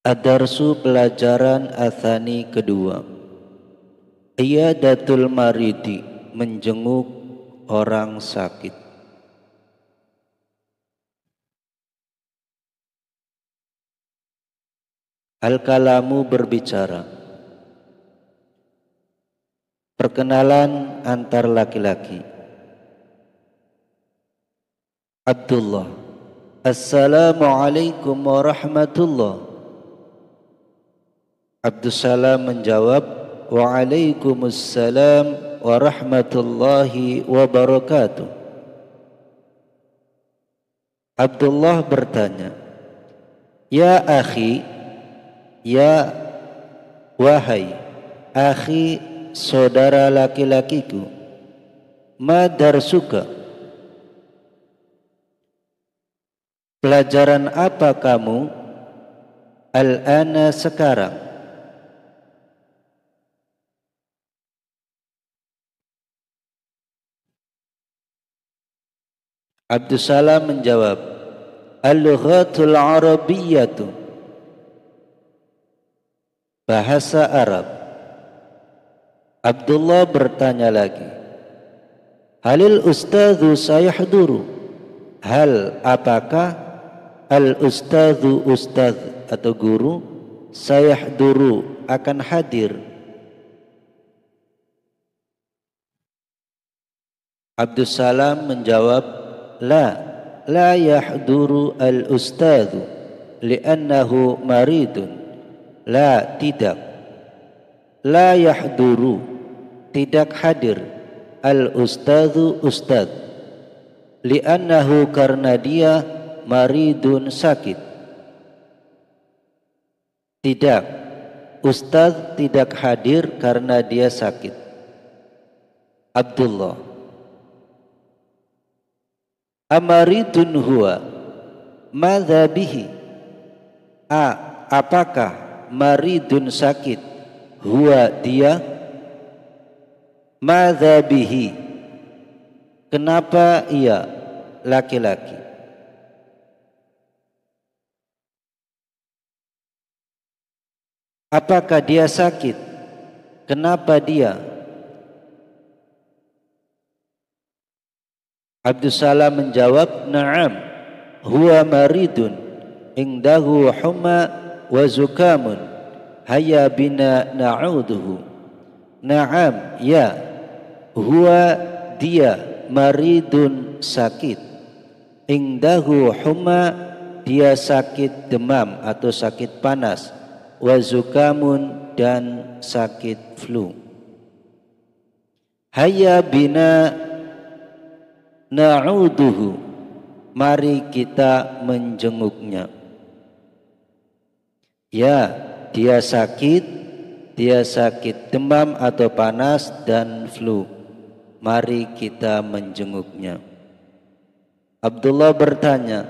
Ad-darsu pelajaran atsani kedua. Iyadatul maridi, menjenguk orang sakit. Al-kalamu berbicara. Perkenalan antar laki-laki. Abdullah. Assalamualaikum warahmatullah. Abdussalam menjawab, Waalaikumsalam warahmatullahi wabarakatuh. Abdullah bertanya, Ya akhi, ya wahai akhi, saudara laki-lakiku, ma darsuka, pelajaran apa kamu al-ana sekarang? Abdussalam menjawab, Al-lughatul arabiyyatu, bahasa Arab. Abdullah bertanya lagi, Halil ustadzu sayahduru, hal apakah al-ustadzu ustadz atau guru sayahduru akan hadir? Abdussalam menjawab, La yahduru al-ustadzu li'annahu maridun. La, tidak. La yahduru, tidak hadir, al-ustadzu ustadz, li'annahu, karena dia maridun, sakit. Tidak, ustadz tidak hadir karena dia sakit. Abdullah. Amaridun huwa, madza bihi, apakah maridun sakit, huwa dia, madza bihi, kenapa ia, laki-laki. Apakah dia sakit, kenapa dia? Abdussalam menjawab, Na'am, huwa maridun, indahu humma wa zukamun, hayya bina na'uduhu. Na'am, ya, huwa dia, maridun, sakit, indahu humma, dia sakit demam atau sakit panas, wa zukamun, dan sakit flu. Hayya bina na'uduhu, mari kita menjenguknya. Ya, dia sakit demam atau panas dan flu. Mari kita menjenguknya. Abdullah bertanya,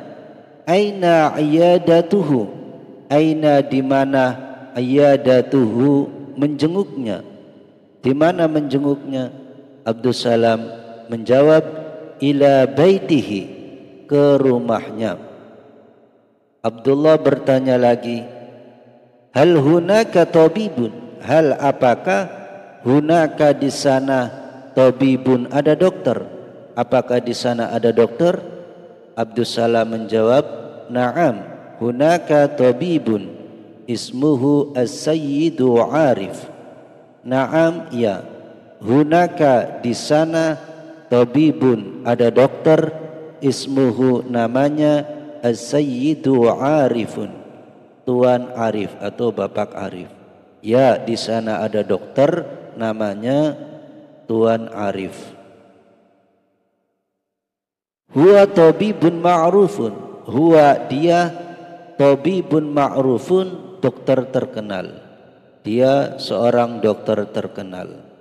Aina iyadatuhu, aina, di mana, iyadatuhu, menjenguknya, di mana menjenguknya? Abdussalam menjawab, ila baitihi, ke rumahnya. Abdullah bertanya lagi, hal hunaka tabibun, hal apakah hunaka, di sana, tabibun, ada dokter, apakah di sana ada dokter? Abdussalam menjawab, na'am, hunaka tabibun, ismuhu as-sayyidu Arif. Na'am, ya, hunaka, di sana, tabibun, ada dokter, ismuhu, namanya, as-sayyidu Arifun, Tuan Arif atau Bapak Arif. Ya, di sana ada dokter, namanya Tuan Arif. Huwa tabibun ma'rufun, huwa dia, tabibun ma'rufun, dokter terkenal, dia seorang dokter terkenal.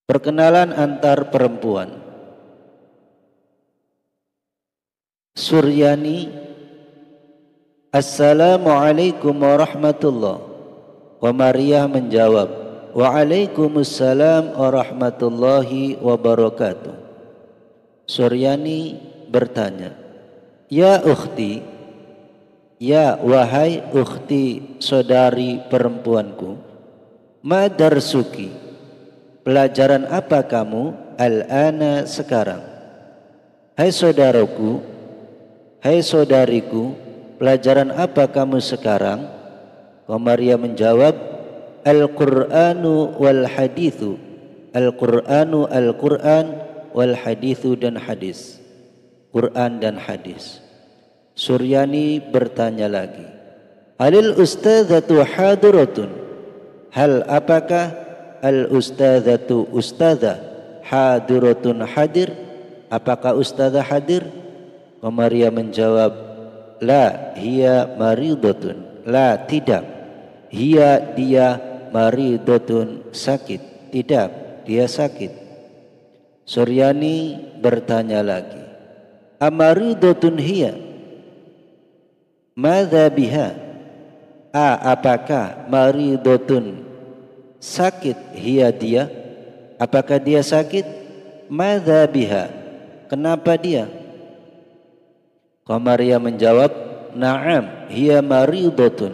Perkenalan antar perempuan. Suryani. Assalamualaikum warahmatullah. Wa Maria menjawab, Waalaikumsalam warahmatullahi wabarakatuh. Suryani bertanya, Ya ukhti, Ya wahai ukhti saudari perempuanku, ma darsuki, pelajaran apa kamu al-ana sekarang. Hai saudaraku, hai saudariku, pelajaran apa kamu sekarang? Maria menjawab, Al-Qur'anu wal hadithu. Al-Qur'anu Al-Qur'an wal hadithu dan hadis. Quran dan hadis. Suryani bertanya lagi, Halil ustadzatu hadiratun? Hal apakah al ustadzatu ustadzah hadiratun hadir? Apakah ustadzah hadir? Maria menjawab, La hiya maridatun. La tidak. Hiya dia maridatun sakit. Tidak, dia sakit. Suryani bertanya lagi, Amaridatun hiya? Madza biha? Apakah maridatun sakit hiya dia? Apakah dia sakit? Madza biha? Kenapa dia? Maria menjawab, Na'am hiya maridatun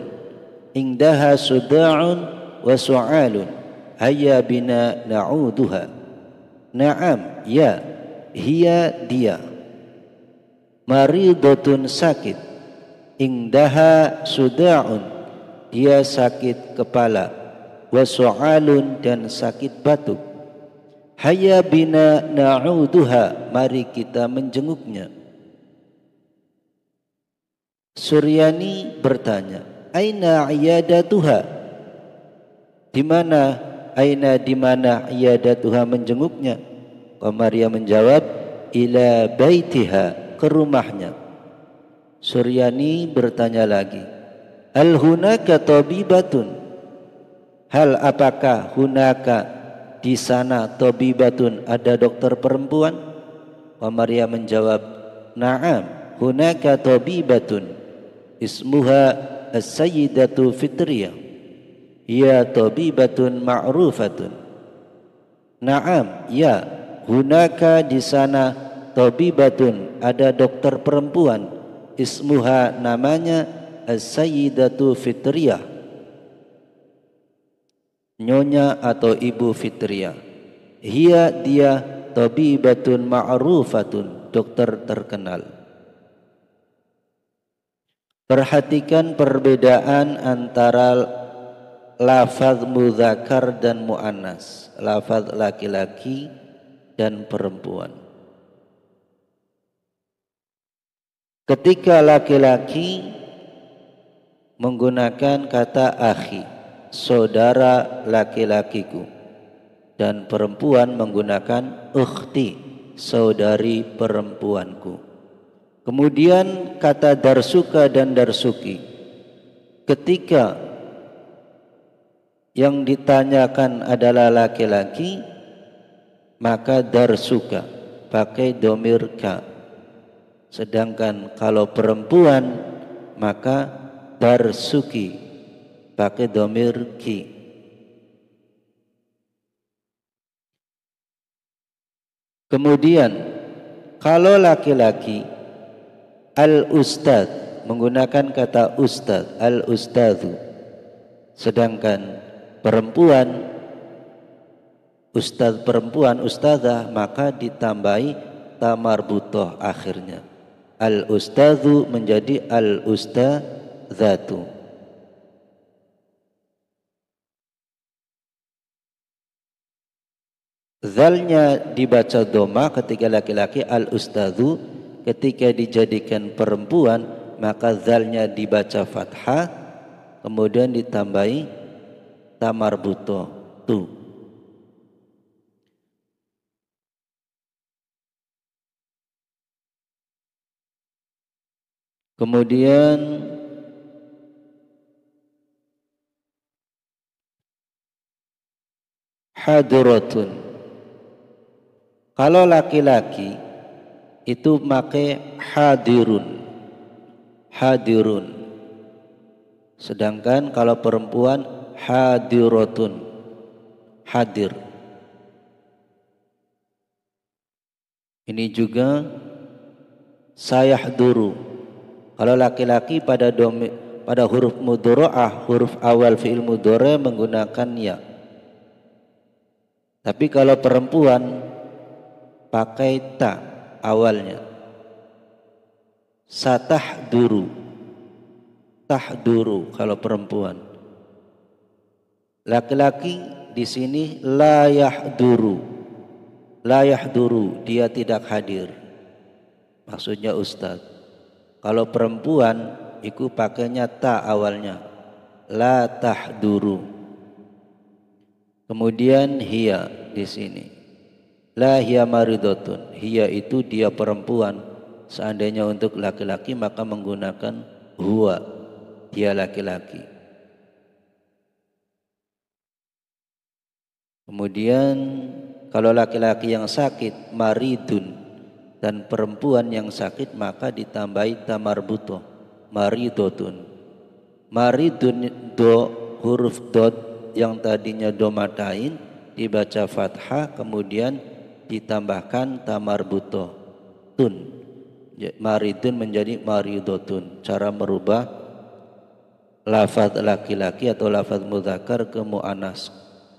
indaha suda'un wa su'alun hayya bina na'uduha. Na'am, ya, hiya dia maridatun sakit, indaha suda'un dia sakit kepala, wa su'alun dan sakit batuk. Hayya bina na'uduha, mari kita menjenguknya. Suryani bertanya, Aina iyadatuha? Di mana iyadatuha menjenguknya? Maria menjawab, ila baitiha, ke rumahnya. Suryani bertanya lagi, hal hunaka tabibatun? Hal apakah hunaka di sana tabibatun, ada dokter perempuan? Maria menjawab, na'am hunaka tabibatun ismuha as-sayyidatu Fitriyah, hiya tabibatun ma'rufatun. Na'am, ya, hunaka di sana tabibatun, ada dokter perempuan, ismuha namanya as-sayyidatu Fitriyah, nyonya atau ibu Fitriyah. Hiya dia tabibatun ma'rufatun, dokter terkenal. Perhatikan perbedaan antara lafaz muzakkar dan muannas, lafaz laki-laki dan perempuan. Ketika laki-laki menggunakan kata akhi, saudara laki-lakiku, dan perempuan menggunakan ukhti, saudari perempuanku. Kemudian kata darsuka dan darsuki, ketika yang ditanyakan adalah laki-laki, maka darsuka pakai domir ka. Sedangkan kalau perempuan maka darsuki pakai domir ki. Kemudian kalau laki-laki al-ustadz menggunakan kata ustadz, al-ustadzu. Sedangkan perempuan, ustadz perempuan, ustadzah, maka ditambahi tamarbutoh akhirnya. Al-ustadzu menjadi al-ustadzatu. Zalnya dibaca doma ketika laki-laki, al-ustadzu. Ketika dijadikan perempuan maka zalnya dibaca fathah, kemudian ditambahi tamarbutoh tu. Kemudian hadiratun, kalau laki-laki itu pakai hadirun, hadirun. Sedangkan kalau perempuan hadiratun, hadir. Ini juga sayahduru. Kalau laki-laki pada huruf mudhari'ah, huruf awal fi'il mudhari' menggunakan ya. Tapi kalau perempuan pakai ta awalnya. Satahduru, tahduru kalau perempuan. Laki-laki di sini la yahduru, dia tidak hadir. Maksudnya ustaz. Kalau perempuan itu pakainya ta awalnya, la tahduru. Kemudian hiya di sini, la hiya maridotun, hiya itu dia perempuan. Seandainya untuk laki-laki maka menggunakan huwa, dia laki-laki. Kemudian kalau laki-laki yang sakit maridun dan perempuan yang sakit maka ditambahi tamarbuto, maridotun. Maridun do, huruf dot yang tadinya domatain dibaca fathah kemudian ditambahkan tamarbuto tun. Maridun menjadi maridotun. Cara merubah lafaz laki-laki atau lafaz mudzakkar ke muannas,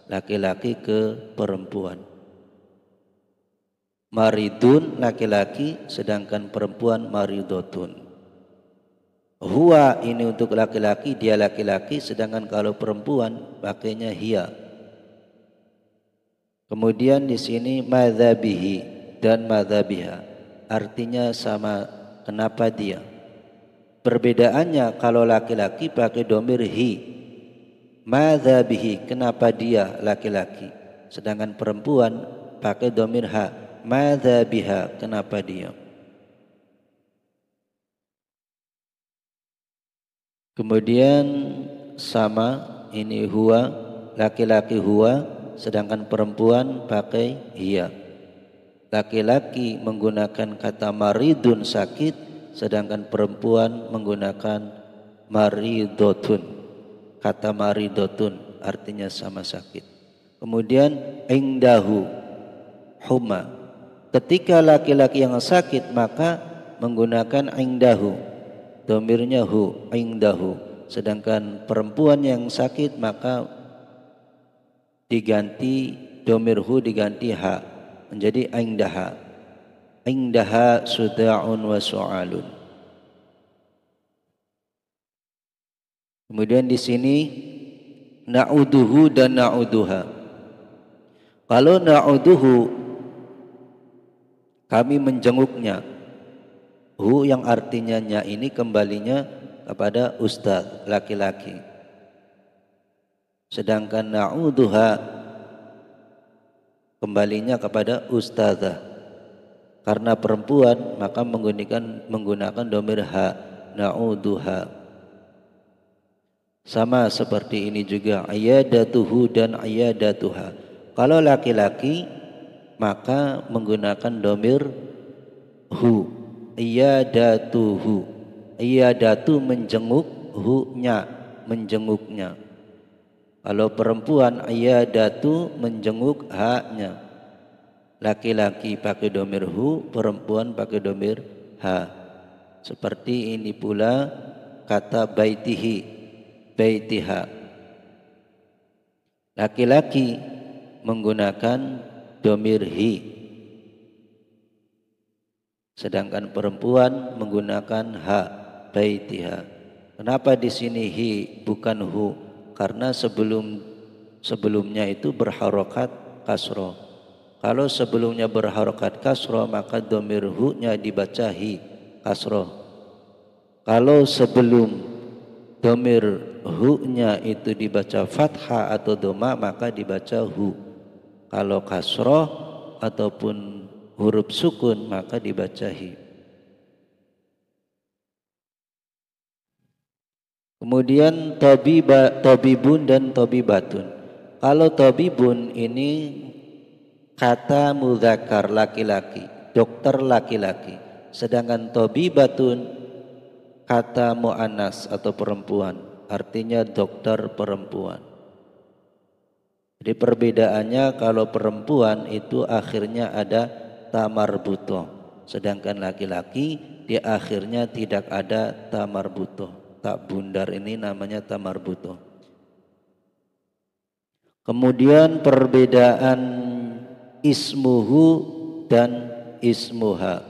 laki-laki ke perempuan. Maridun laki-laki sedangkan perempuan maridotun. Huwa ini untuk laki-laki, dia laki-laki, sedangkan kalau perempuan pakainya hiya. Kemudian di sini madzabihi dan madzabiha artinya sama. Kenapa dia? Perbedaannya kalau laki-laki pakai domir hi, madzabihi kenapa dia laki-laki, sedangkan perempuan pakai domir ha, madzabiha kenapa dia. Kemudian sama ini huwa, laki-laki huwa, sedangkan perempuan pakai hiya. Laki-laki menggunakan kata maridun sakit, sedangkan perempuan menggunakan maridotun. Kata maridotun artinya sama sakit. Kemudian indahu huma. Ketika laki-laki yang sakit maka menggunakan indahu. Domirnya hu, indahu. Sedangkan perempuan yang sakit maka diganti domir hu diganti ha menjadi indaha. Indaha suda'un wa su'alun. Kemudian di sini na'uduhu dan na'uduha. Kalau na'uduhu kami menjenguknya, hu yang artinya nya ini kembalinya kepada ustaz laki-laki. Sedangkan na'uduha kembalinya kepada ustazah. Karena perempuan maka menggunakan domir ha, na'uduha. Sama seperti ini juga ayadatuhu dan ayadatuha. Kalau laki-laki maka menggunakan domir hu, iyadatuhu. Iyadatu menjenguk, hu-nya menjenguknya. Kalau perempuan iyadatu menjenguk ha-nya. Laki-laki pakai domir hu, perempuan pakai domir ha. Seperti ini pula kata baitihi, baitiha. Laki-laki menggunakan domir hi, sedangkan perempuan menggunakan ha, baitiha. Kenapa di sini hi bukan hu? Karena sebelumnya itu berharokat kasroh. Kalau sebelumnya berharokat kasroh maka domir hu-nya dibaca hi kasroh. Kalau sebelum domir hu-nya itu dibaca fathah atau doma maka dibaca hu. Kalau kasroh ataupun huruf sukun maka dibaca hi. Kemudian tobibun dan tobibatun. Kalau tobibun ini kata mudzakkar laki-laki, dokter laki-laki. Sedangkan tobibatun kata muannas atau perempuan, artinya dokter perempuan. Jadi perbedaannya kalau perempuan itu akhirnya ada tamarbuto, sedangkan laki-laki di akhirnya tidak ada tamarbutoh. Tak bundar ini namanya tamarbutoh. Kemudian perbedaan ismuhu dan ismuha.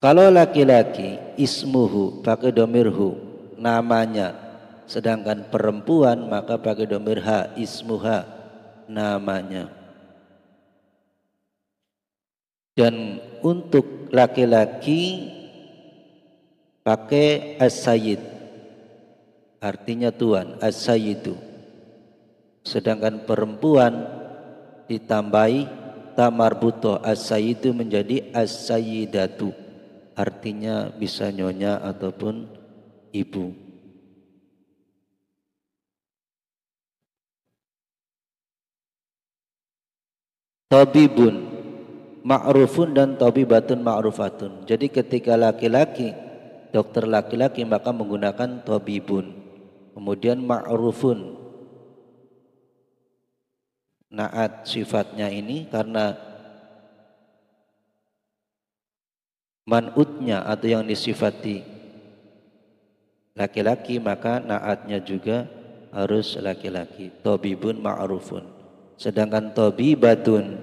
Kalau laki-laki ismuhu pakai domir hu, namanya. Sedangkan perempuan maka pakai domir ha, ismuha, namanya. Dan untuk laki-laki pakai as-sayyid, artinya tuan, as-sayyidu. Sedangkan perempuan ditambahi tamarbutoh, as-sayyidu menjadi as-sayyidatu, artinya bisa nyonya ataupun ibu. Tabibun ma'rufun dan tabibatun ma'rufatun. Jadi ketika laki-laki, dokter laki-laki, maka menggunakan tabibun. Kemudian ma'rufun, naat sifatnya ini karena man'utnya atau yang disifati laki-laki, maka naatnya juga harus laki-laki. Tabibun ma'rufun. Sedangkan tabibatun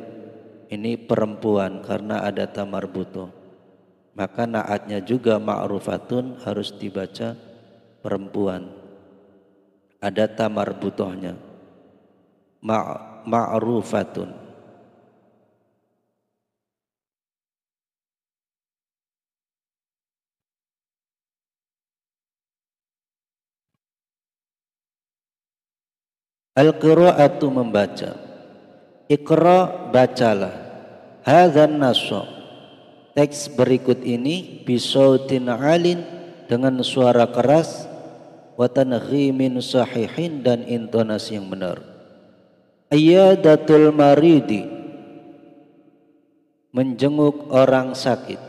ini perempuan karena ada tamarbutoh, maka naatnya juga ma'rufatun harus dibaca perempuan, ada tamarbutohnya, ma'rufatun. Al-qira'atu membaca. Iqra, bacalah. Hadzan nasu, teks berikut ini, bisautin alin, dengan suara keras, wa tanghimin sahihin, dan intonasi yang benar. Ayyadatul maridi, menjenguk orang sakit.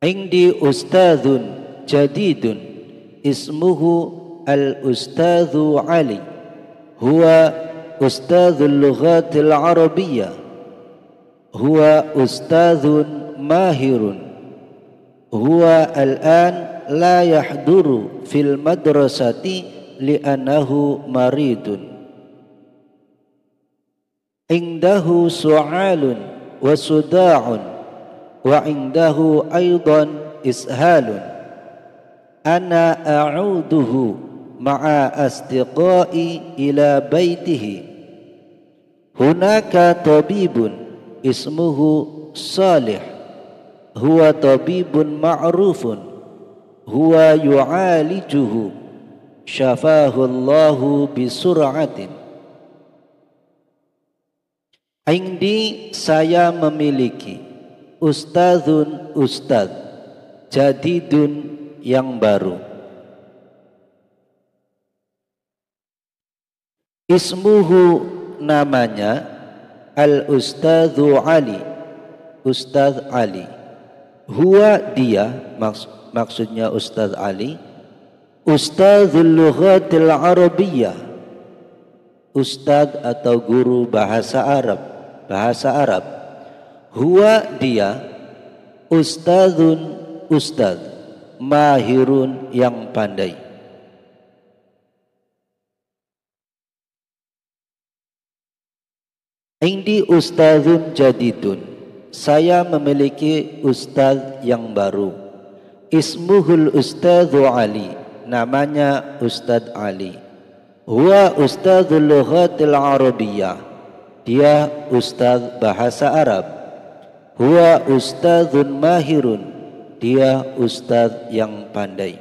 Indi ustadzun jadidun ismuhu al-ustadzu Ali, huwa ustadzul lughatil arabiyyah, huwa ustadzun mahirun, huwa al-an la yahduru fil madrasati li'annahu maridun, indahu su'alun wa suda'un wa indahu aidan ishalun, ana a'uduhu ma'a asdiqai ila baitihi, hunaka tabibun ismuhu Salih, huwa tabibun ma'rufun, huwa yu'alijuhu, syafahu Allahu bisur'atin. Indi, saya memiliki, ustadzun ustadz, jadidun yang baru, ismuhu namanya al-ustadzu Ali, Ustadz Ali, huwa dia, maksudnya Ustadz Ali, ustadzul lughatil arabiyyah, ustadz atau guru bahasa Arab, huwa dia, ustadzun ustadz, mahirun yang pandai. Indi ustadzun jadidun, saya memiliki ustadz yang baru, ismuhul ustadzu Ali, namanya Ustadz Ali, huwa ustadzul lughatil arabiyyah, dia ustadz bahasa Arab, huwa ustadzun mahirun, dia ustadz yang pandai,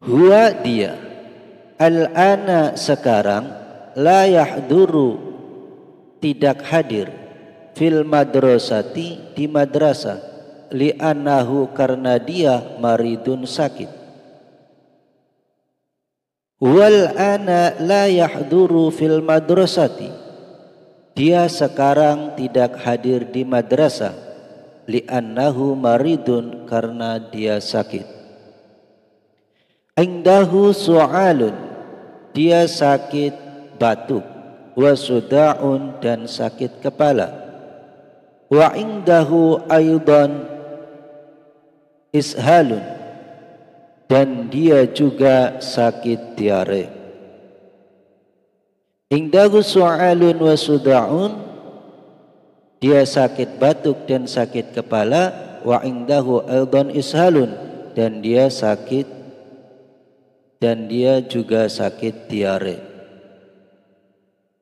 huwa dia, al-ana sekarang, la yahduru tidak hadir, fil madrasati di madrasah, li'annahu karena dia maridun sakit, wal ana la yahduru fil madrasati, dia sekarang tidak hadir di madrasah, li'annahu maridun karena dia sakit, indahu su'alun, dia sakit batuk, wa suda'un dan sakit kepala, Wa indahu aidan ishalun, dan dia juga sakit diare. Indahu su'alun wa suda'un, dia sakit batuk dan sakit kepala. Wa indahu aidan ishalun, dan dia juga sakit diare.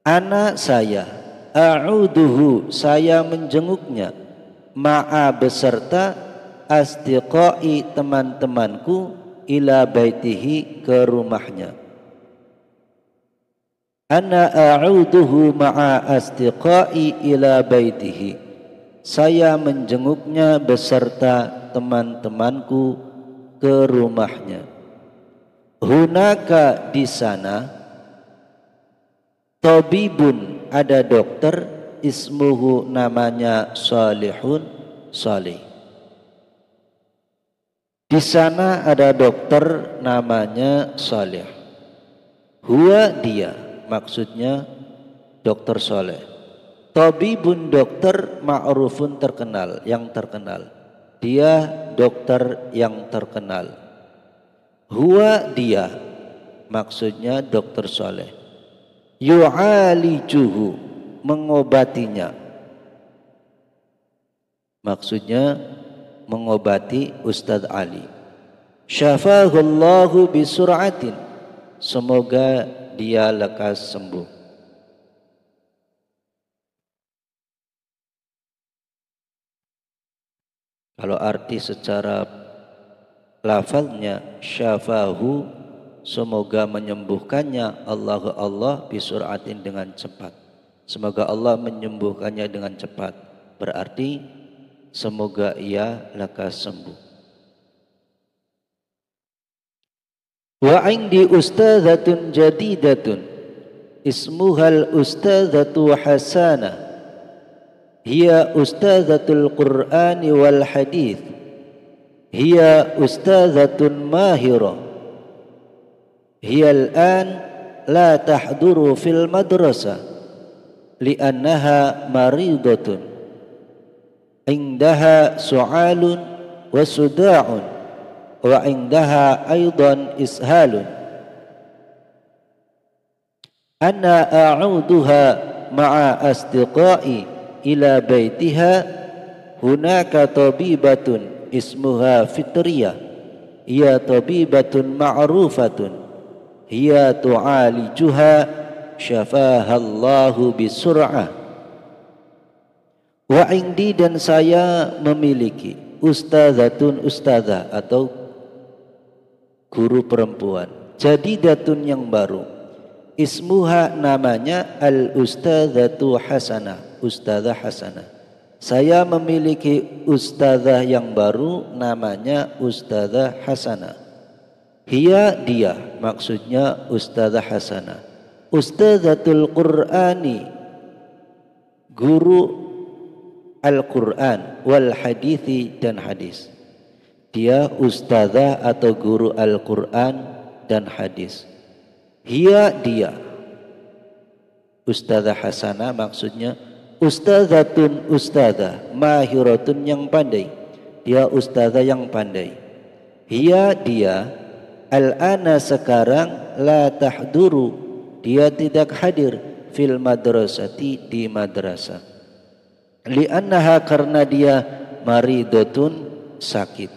Anak saya, a'uduhu, saya menjenguknya, ma'a beserta asdiqai, teman-temanku, ila baitihi, ke rumahnya. Ana a'uduhu ma'a asdiqai ila baitihi, saya menjenguknya beserta teman-temanku ke rumahnya. Hunaka, di sana, tabibun, ada dokter, ismuhu, namanya Salihun, Salih. Di sana ada dokter namanya Salih. Huwa, dia, maksudnya dokter Saleh. Tabibun, dokter, ma'rufun, terkenal, yang terkenal. Dia dokter yang terkenal. Huwa, dia, maksudnya dokter Saleh. Yu'alijuhu, mengobatinya, maksudnya mengobati Ustadz Ali. Syafahullahu bisur'atin, semoga dia lekas sembuh. Kalau arti secara lafaznya, syafahu, semoga menyembuhkannya, Allah bisur'atin, dengan cepat. Semoga Allah menyembuhkannya dengan cepat, berarti semoga ia lekas sembuh. Wa indi ustadzatun jadidatun, ismuhal ustadzatu Hasanah, hiya ustadzatul Qur'ani wal hadith, hiya ustadzatun mahirah, hiya al-an la tahduru fil madrasah li'annaha maridatun, indaha su'alun wa suda'un, wa indaha aidan ishalun. Ana a'uduha ma'a asdiqai ila baitiha, hunaka tabibatun ismuha Fitriyah, hiya tabibatun ma'rufatun, hiya tu'alijuha, syafahallahu bisur'ah. Wa indi, dan saya memiliki, ustadzatun, ustadzah atau guru perempuan, jadidatun, yang baru, ismuha, namanya al ustadzatu Hasanah, ustadzah Hasanah. Saya memiliki ustadzah yang baru, namanya ustadzah Hasanah. Hiya, dia, maksudnya ustadzah Hasanah. Ustadzatul Qur'ani, guru Al-Quran, wal hadithi, dan hadis. Dia ustadzah atau guru Al-Quran dan hadis. Hiya, dia, ustadzah Hasanah, maksudnya ustadzatun, ustadzah, mahiratun, yang pandai. Dia ustadzah yang pandai. Hiya, dia, al-ana, sekarang, la tahduru, dia tidak hadir, fil madrasati, di madrasah. Li'annaha, karena dia maridatun, sakit.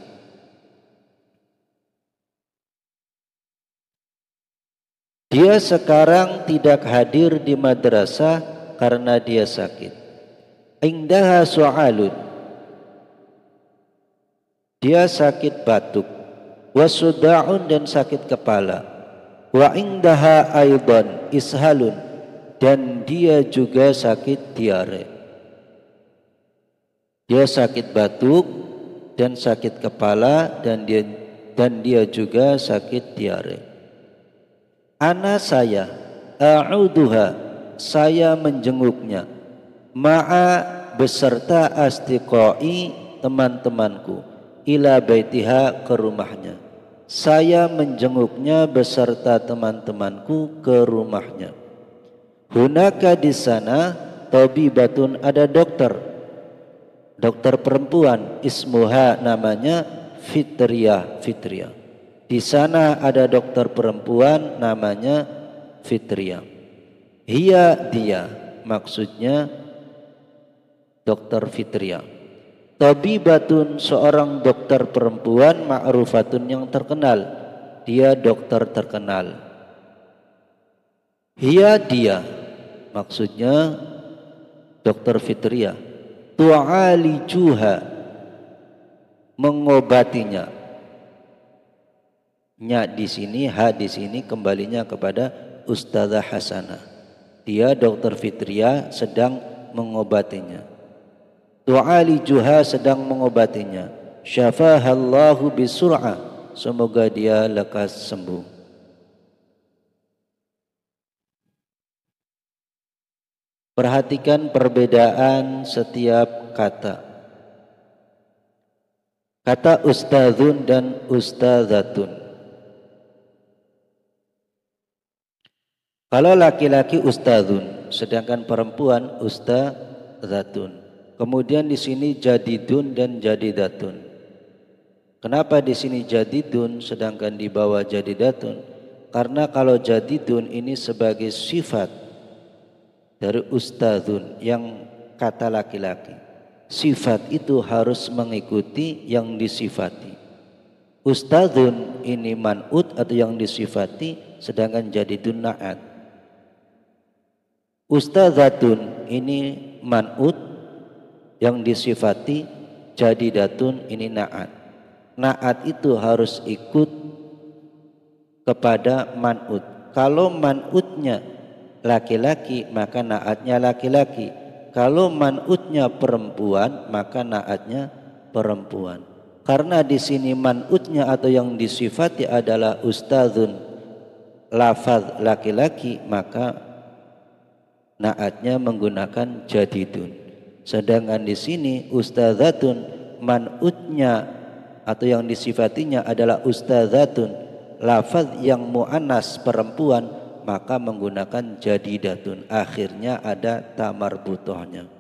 Dia sekarang tidak hadir di madrasah karena dia sakit. Indaha su'alun, dia sakit batuk. Wasuda'un, dan sakit kepala. Wa indaha aidan ishalun, dan dia juga sakit diare. Dia sakit batuk dan sakit kepala, dan dia juga sakit diare. Ana, saya, a'uduha, saya menjenguknya, ma'a, beserta asdiqai, teman-temanku, ila baitiha, ke rumahnya. Saya menjenguknya beserta teman-temanku ke rumahnya. Hunaka, di sana, tabibatun, ada dokter, dokter perempuan, ismuha namanya Fitriyah, Fitriyah. Di sana ada dokter perempuan namanya Fitriyah. Hiya dia, maksudnya dokter Fitriyah. Tabibatun seorang dokter perempuan ma'rufatun yang terkenal. Dia dokter terkenal. Hiya dia, maksudnya dokter Fitriyah. Tu'alijuha, mengobatinya. Nya di sini, ha di sini kembalinya kepada Ustazah Hasanah. Dia dokter Fitriyah sedang mengobatinya. Tu'alijuha sedang mengobatinya. Syafahallahu bisur'ah, semoga dia lekas sembuh. Perhatikan perbedaan setiap kata. Kata ustadzun dan ustadzatun. Kalau laki-laki ustadzun, sedangkan perempuan ustadzatun. Kemudian di sini jadidun dan jadidatun. Kenapa di sini jadidun sedangkan di bawah jadidatun? Karena kalau jadidun ini sebagai sifat dari ustadzun yang kata laki-laki. Sifat itu harus mengikuti yang disifati. Ustadzun ini man'ut atau yang disifati, sedangkan jadidun na'at. Ustadzatun ini man'ut yang disifati, jadidatun ini na'at. Na'at itu harus ikut kepada man'ut. Kalau man'utnya laki-laki maka na'atnya laki-laki. Kalau man'utnya perempuan maka na'atnya perempuan. Karena di sini man'utnya atau yang disifati adalah ustadzun, lafaz laki-laki, maka na'atnya menggunakan jadidun. Sedangkan di sini ustadzatun, man'utnya atau yang disifatinya adalah ustadzatun, lafaz yang muannas perempuan, maka menggunakan jadidatun. Akhirnya ada tamarbutohnya.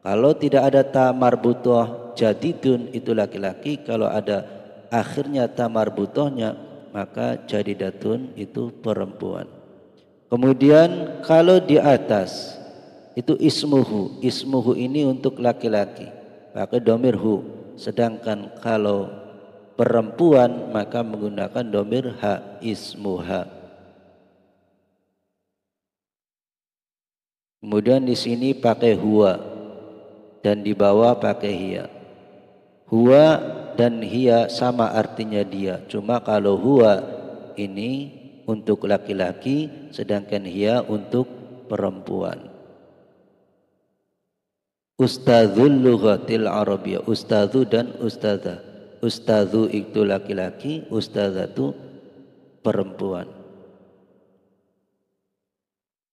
Kalau tidak ada tamarbutoh, jadidun itu laki-laki. Kalau ada akhirnya tamarbutohnya, maka jadidatun itu perempuan. Kemudian kalau di atas itu ismuhu. Ismuhu ini untuk laki-laki, pakai domir hu. Sedangkan kalau perempuan maka menggunakan domir ha, ismuha. Kemudian di sini pakai huwa dan di bawah pakai hiya. Huwa dan hiya sama artinya dia. Cuma kalau huwa ini untuk laki-laki, sedangkan hiya untuk perempuan. Ustadzul lughatil arabiyah, ustadzu dan ustadzah. Ustadzu itu laki-laki, ustadzah itu perempuan.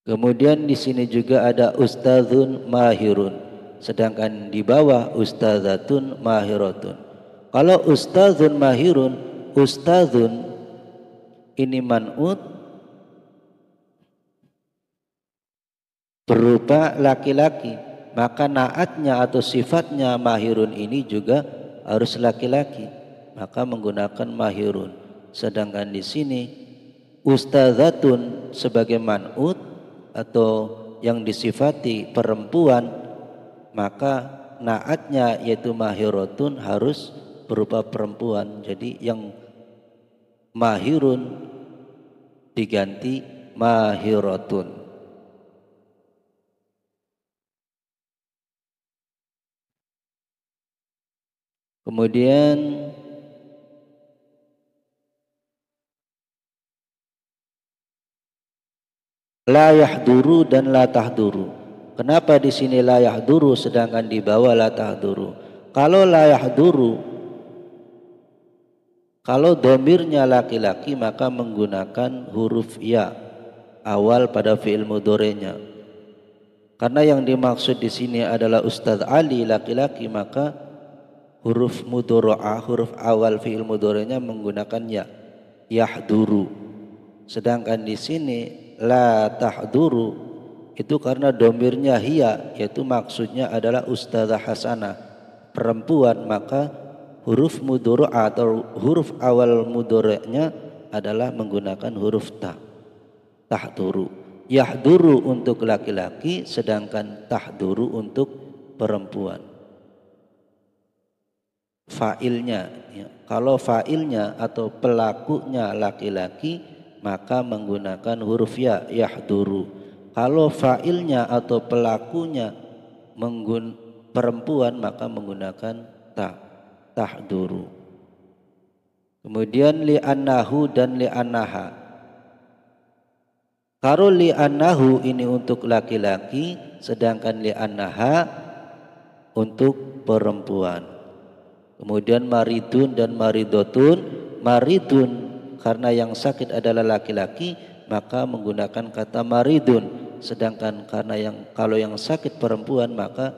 Kemudian di sini juga ada ustadzun mahirun, sedangkan di bawah ustadzatun mahiratun. Kalau ustadzun mahirun, ustadzun ini man'ut berupa laki-laki, maka naatnya atau sifatnya mahirun ini juga harus laki-laki, maka menggunakan mahirun. Sedangkan di sini ustadzatun sebagai man'ut atau yang disifati perempuan, maka naatnya yaitu mahiratun harus berupa perempuan. Jadi yang mahirun diganti mahiratun. Kemudian la yahduru dan la tahduru. Kenapa di sini la yahduru sedangkan di bawah la tahduru? Kalau la yahduru, kalau domirnya laki-laki maka menggunakan huruf ya awal pada fi'il mudhari'nya. Karena yang dimaksud di sini adalah Ustadz Ali laki-laki, maka huruf mudhari'ah, huruf awal fi'il mudhari'nya menggunakan ya, yahduru. Sedangkan di sini la tahduru itu karena domirnya hiya, yaitu maksudnya adalah Ustazah Hasanah. perempuan, maka huruf mudhari' atau huruf awal mudhari'nya adalah menggunakan huruf ta. Tahduru. Yahduru untuk laki-laki, sedangkan tahduru untuk perempuan. Fa'ilnya, ya. Kalau fa'ilnya atau pelakunya laki-laki, maka menggunakan huruf ya, yahduru. Kalau fa'ilnya atau pelakunya perempuan, maka menggunakan ta, tahduru. Kemudian li'annahu dan li'annaha. Kalau li'annahu ini untuk laki-laki, sedangkan li'annaha untuk perempuan. Kemudian maridun dan maridotun. Maridun karena yang sakit adalah laki-laki, maka menggunakan kata maridun. Sedangkan karena kalau yang sakit perempuan, maka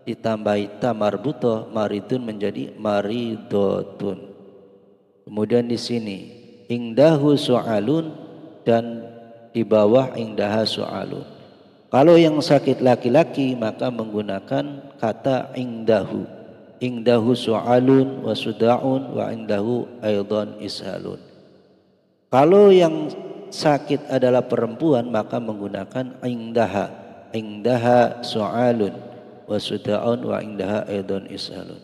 ditambahi ta marbutoh, maridun menjadi maridotun. Kemudian di sini ingdahu su'alun dan di bawah ingdaha su'alun. Kalau yang sakit laki-laki, maka menggunakan kata ingdahu. Ingdahu su'alun wa suda'un wa indahu aidan ishalun. Kalau yang sakit adalah perempuan, maka menggunakan ingdaha. Ingdaha su'alun wa suda'un wa indaha aidan ishalun.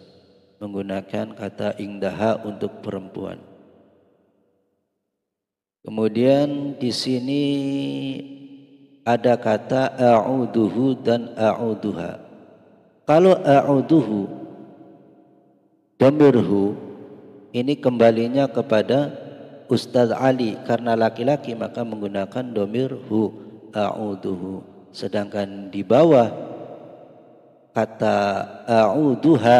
Menggunakan kata ingdaha untuk perempuan. Kemudian di sini ada kata a'uduhu dan a'uduha. Kalau a'uduhu dhamirhu ini kembalinya kepada Ustadz Ali, karena laki-laki maka menggunakan dhamir hu, a'uduhu. Sedangkan di bawah kata a'uduha,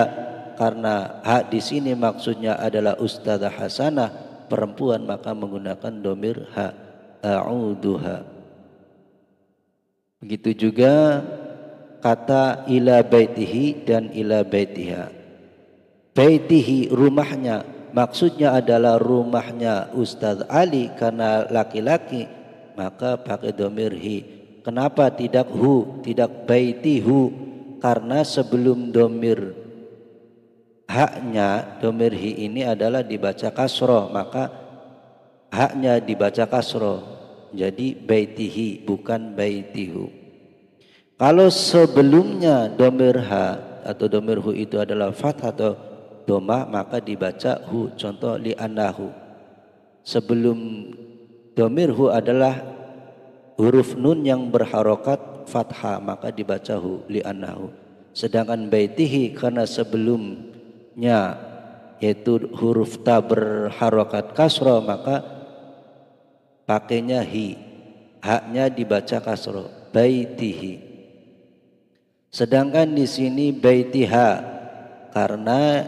karena hak di sini maksudnya adalah Ustadzah Hasanah perempuan, maka menggunakan dhamir ha, a'uduha. Begitu juga kata ila baitihi dan ila baitiha. Baitihi rumahnya, maksudnya adalah rumahnya Ustadz Ali karena laki-laki, maka pakai dhamir hi. Kenapa tidak hu, tidak baitihu? Karena sebelum dhamir haknya, dhamir hi ini adalah dibaca kasroh, maka haknya dibaca kasroh, jadi baitihi bukan baitihu. Kalau sebelumnya dhamir ha atau dhamir hu itu adalah fathah atau dhamma, maka dibaca hu. Contoh li'annahu, sebelum dhamir hu adalah huruf nun yang berharokat fathah, maka dibaca hu, li'annahu. Sedangkan baitihi karena sebelumnya yaitu huruf ta berharokat kasroh, maka pakainya hi, haknya dibaca kasroh, baitihi. Sedangkan di sini baitiha, karena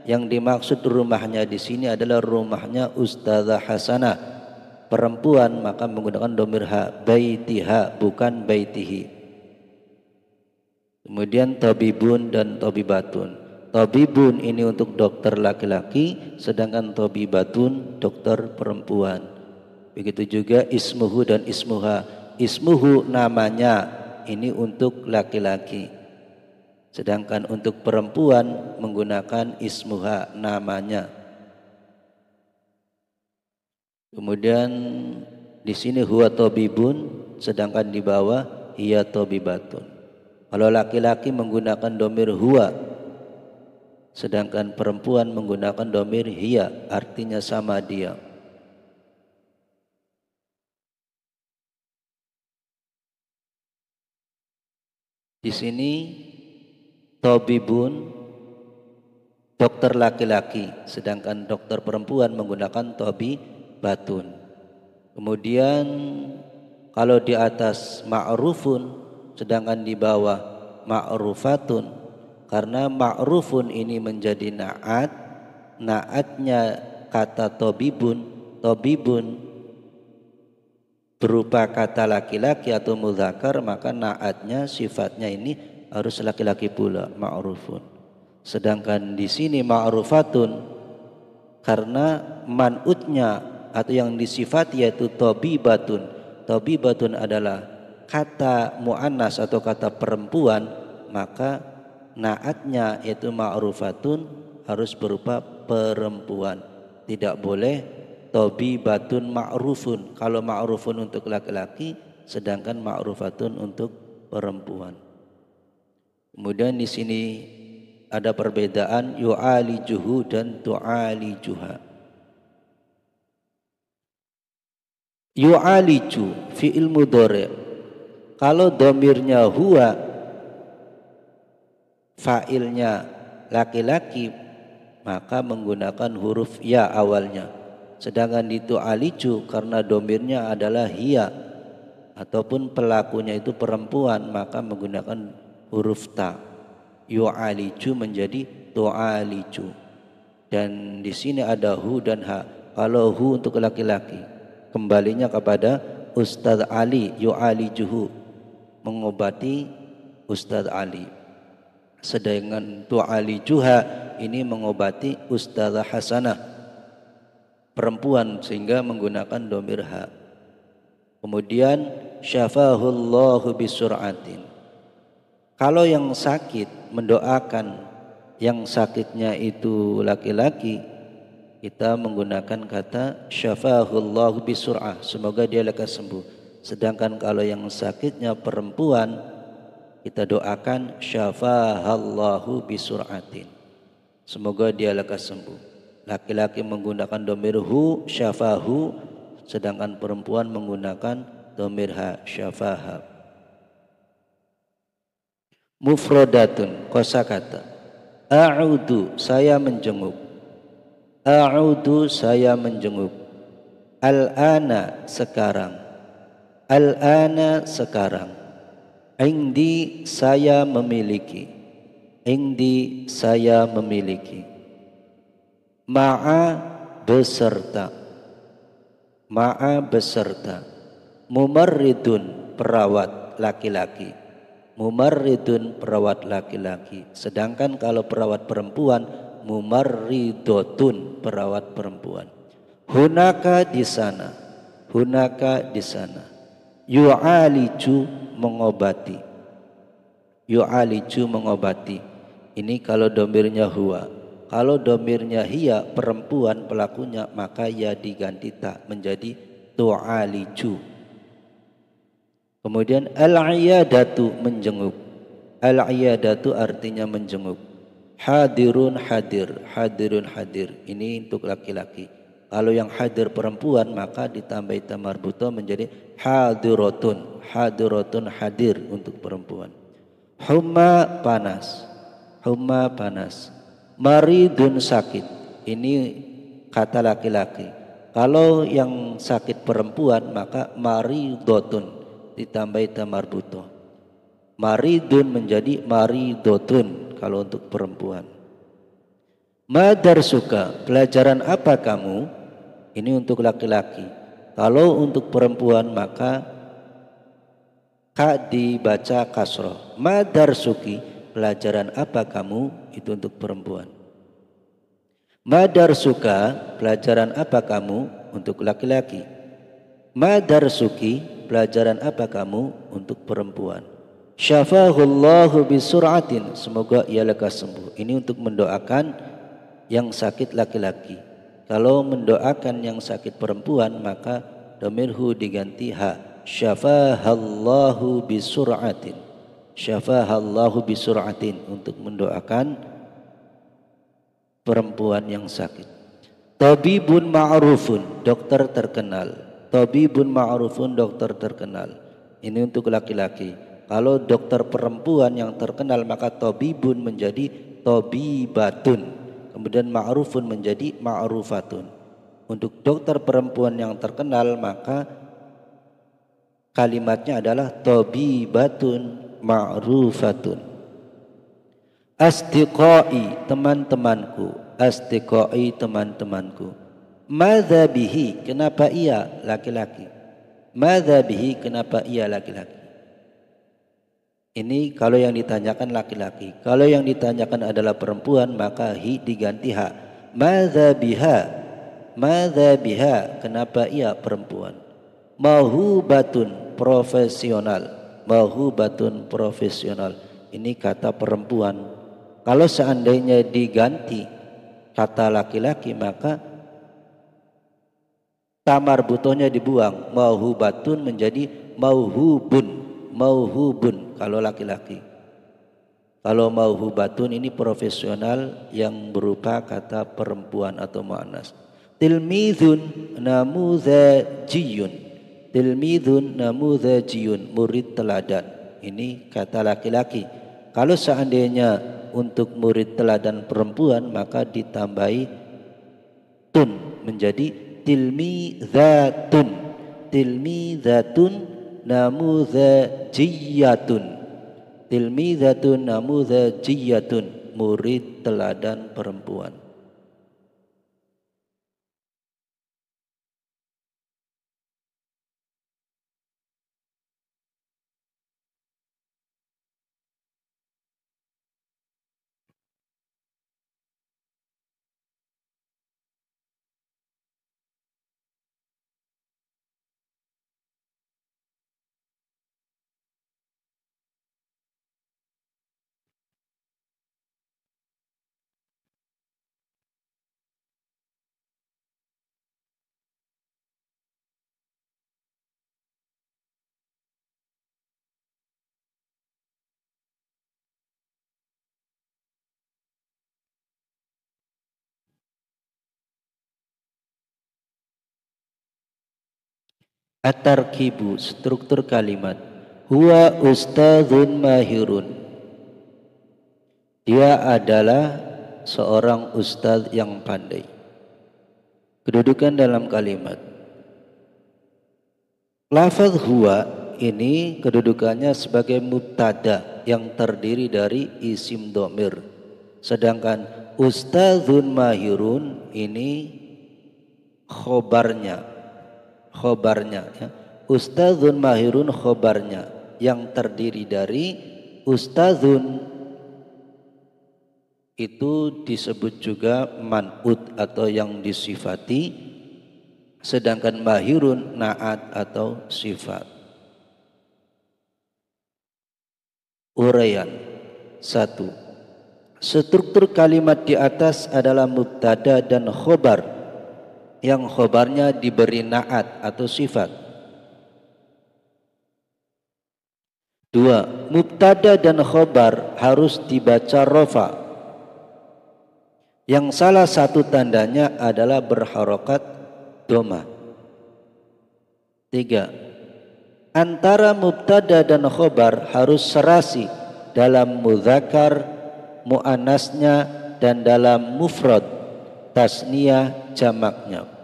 yang dimaksud rumahnya di sini adalah rumahnya Ustadzah Hasanah perempuan, maka menggunakan dhamir ha, baitiha bukan baitihi. Kemudian tabibun dan tabibatun. Tabibun ini untuk dokter laki-laki, sedangkan tabibatun dokter perempuan. Begitu juga ismuhu dan ismuha. Ismuhu namanya, ini untuk laki-laki. Sedangkan untuk perempuan menggunakan ismuha, namanya. Kemudian di sini huwa tabibun, sedangkan di bawah hiya tabibatun. Kalau laki-laki menggunakan dhamir huwa, sedangkan perempuan menggunakan dhamir hiya, artinya sama dia. Di sini tabibun dokter laki-laki, sedangkan dokter perempuan menggunakan tabibatun. Kemudian kalau di atas ma'rufun, sedangkan di bawah ma'rufatun, karena ma'rufun ini menjadi na'at, na'atnya kata tabibun, tabibun berupa kata laki-laki atau mudzakkar, maka na'atnya sifatnya ini harus laki-laki pula, ma'rufun. Sedangkan di sini ma'rufatun karena man'utnya atau yang disifati yaitu tabibatun. Tabibatun adalah kata muannas atau kata perempuan, maka naatnya yaitu ma'rufatun harus berupa perempuan. Tidak boleh tabibatun ma'rufun. Kalau ma'rufun untuk laki-laki, sedangkan ma'rufatun untuk perempuan. Kemudian di sini ada perbedaan yu'alijuhu dan tu'alijuha. Yu'aliju fi'il mudhari'. Kalau dhamirnya huwa, fa'ilnya laki-laki, maka menggunakan huruf ya awalnya. Sedangkan di tu'aliju karena dhamirnya adalah hiya ataupun pelakunya itu perempuan, maka menggunakan huruf ta. Yu'aliju menjadi tu'aliju. Dan di sini ada hu dan ha. Kalau hu untuk laki-laki, kembalinya kepada Ustadz Ali, yu'alijuhu, mengobati Ustadz Ali. Sedangkan tu'alijuha ini mengobati Ustadzah Hasanah, perempuan, sehingga menggunakan dhamir ha. Kemudian syafahullahu bisur'atin. Kalau yang sakit mendoakan yang sakitnya itu laki-laki, kita menggunakan kata syafahullahu bisur'ah, semoga dia lekas sembuh. Sedangkan kalau yang sakitnya perempuan, kita doakan syafahallahu bisur'atin, semoga dia lekas sembuh. Laki-laki menggunakan dhamir hu syafahu, sedangkan perempuan menggunakan dhamir ha syafaha. Mufradatun, kosakata. A'udu, saya menjenguk. A'udu, saya menjenguk. Al-ana, sekarang. Al-ana, sekarang. Indi, saya memiliki. Indi, saya memiliki. Ma'a, beserta. Ma'a, beserta. Mumarridun, perawat laki-laki. Mumarridun, perawat laki-laki. Sedangkan kalau perawat perempuan, mumarridotun, perawat perempuan. Hunaka, di sana. Hunaka, di sana. Yu'aliju, mengobati. Yu'aliju, mengobati. Ini kalau dhamirnya huwa. Kalau dhamirnya hiya, perempuan pelakunya, maka ya diganti ta menjadi tu'aliju. Kemudian al-iyadatu, menjenguk. Al-iyadatu artinya menjenguk. Hadirun, hadir. Hadirun, hadir. Ini untuk laki-laki. Kalau yang hadir perempuan, maka ditambahi ta marbuto menjadi hadirotun. Hadirotun, hadir untuk perempuan. Humma, panas. Humma, panas. Maridun, sakit. Ini kata laki-laki. Kalau yang sakit perempuan, maka maridotun ditambahi ta marbuto. Maridun menjadi maridotun kalau untuk perempuan. Madar suka, pelajaran apa kamu? Ini untuk laki-laki. Kalau untuk perempuan maka ka dibaca kasroh. Madar suki, pelajaran apa kamu? Itu untuk perempuan. Madar suka, pelajaran apa kamu? Untuk laki-laki. Madar suki, pelajaran apa kamu? Untuk perempuan. Syafahullahu bisur'atin, semoga ia lekas sembuh. Ini untuk mendoakan yang sakit laki-laki. Kalau mendoakan yang sakit perempuan, maka dhamirhu diganti ha. Syafahallahu bisur'atin. Syafahallahu bisur'atin, untuk mendoakan perempuan yang sakit. Tabibun ma'rufun, dokter terkenal. Tabibun ma'rufun, dokter terkenal. Ini untuk laki-laki. Kalau dokter perempuan yang terkenal, maka tabibun menjadi tabibatun. Kemudian ma'rufun menjadi ma'rufatun. Untuk dokter perempuan yang terkenal, maka kalimatnya adalah tabibatun ma'rufatun. Asdiqai, teman-temanku. Asdiqai, teman-temanku. Madza bihi, kenapa ia laki-laki? Madza bihi, kenapa ia laki-laki? Ini kalau yang ditanyakan laki-laki. Kalau yang ditanyakan adalah perempuan, maka hi diganti ha. Madza biha, madza biha, kenapa ia perempuan? Mahubatun, profesional. Mahubatun, profesional. Ini kata perempuan Kalau seandainya diganti kata laki-laki, maka tamar butohnya dibuang, mauhubatun menjadi mauhubun. Mauhubun kalau laki-laki. Kalau mauhubatun ini profesional yang berupa kata perempuan atau muannas. Tilmidhun namuzajiyun. Tilmidhun namuzajiyun, murid teladan. Ini kata laki-laki. Kalau seandainya untuk murid teladan perempuan, maka ditambahi tun menjadi tilmizatun. Tilmizatun namuzajiyatun. Tilmizatun namuzajiyatun, murid teladan perempuan. At-tarkibu, struktur kalimat. Huwa ustadzun mahirun. Dia adalah seorang ustadz yang pandai. Kedudukan dalam kalimat. Lafaz huwa ini kedudukannya sebagai mubtada yang terdiri dari isim dhamir. Sedangkan ustadzun mahirun ini khobarnya. Ya. Ustadzun mahirun khobarnya yang terdiri dari ustadzun, itu disebut juga man'ut atau yang disifati, sedangkan mahirun na'at atau sifat. Uraian 1. Struktur kalimat di atas adalah mubtada dan khobar, yang khobarnya diberi na'at atau sifat. 2. Mubtada dan khobar harus dibaca rofa, yang salah satu tandanya adalah berharokat doma. 3. Antara mubtada dan khobar harus serasi dalam mudzakkar, muannasnya, dan dalam mufrad, tasniyah, jamaknya.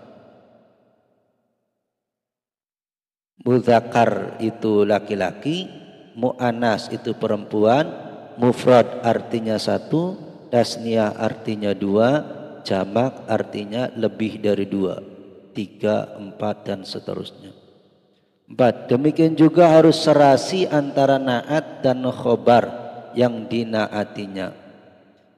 Mudzakkar itu laki-laki, muannas itu perempuan, mufrad artinya satu, tasniyah artinya dua, jamak artinya lebih dari dua, 3, 4 dan seterusnya. 4. Demikian juga harus serasi antara na'at dan khobar yang dinaatinya.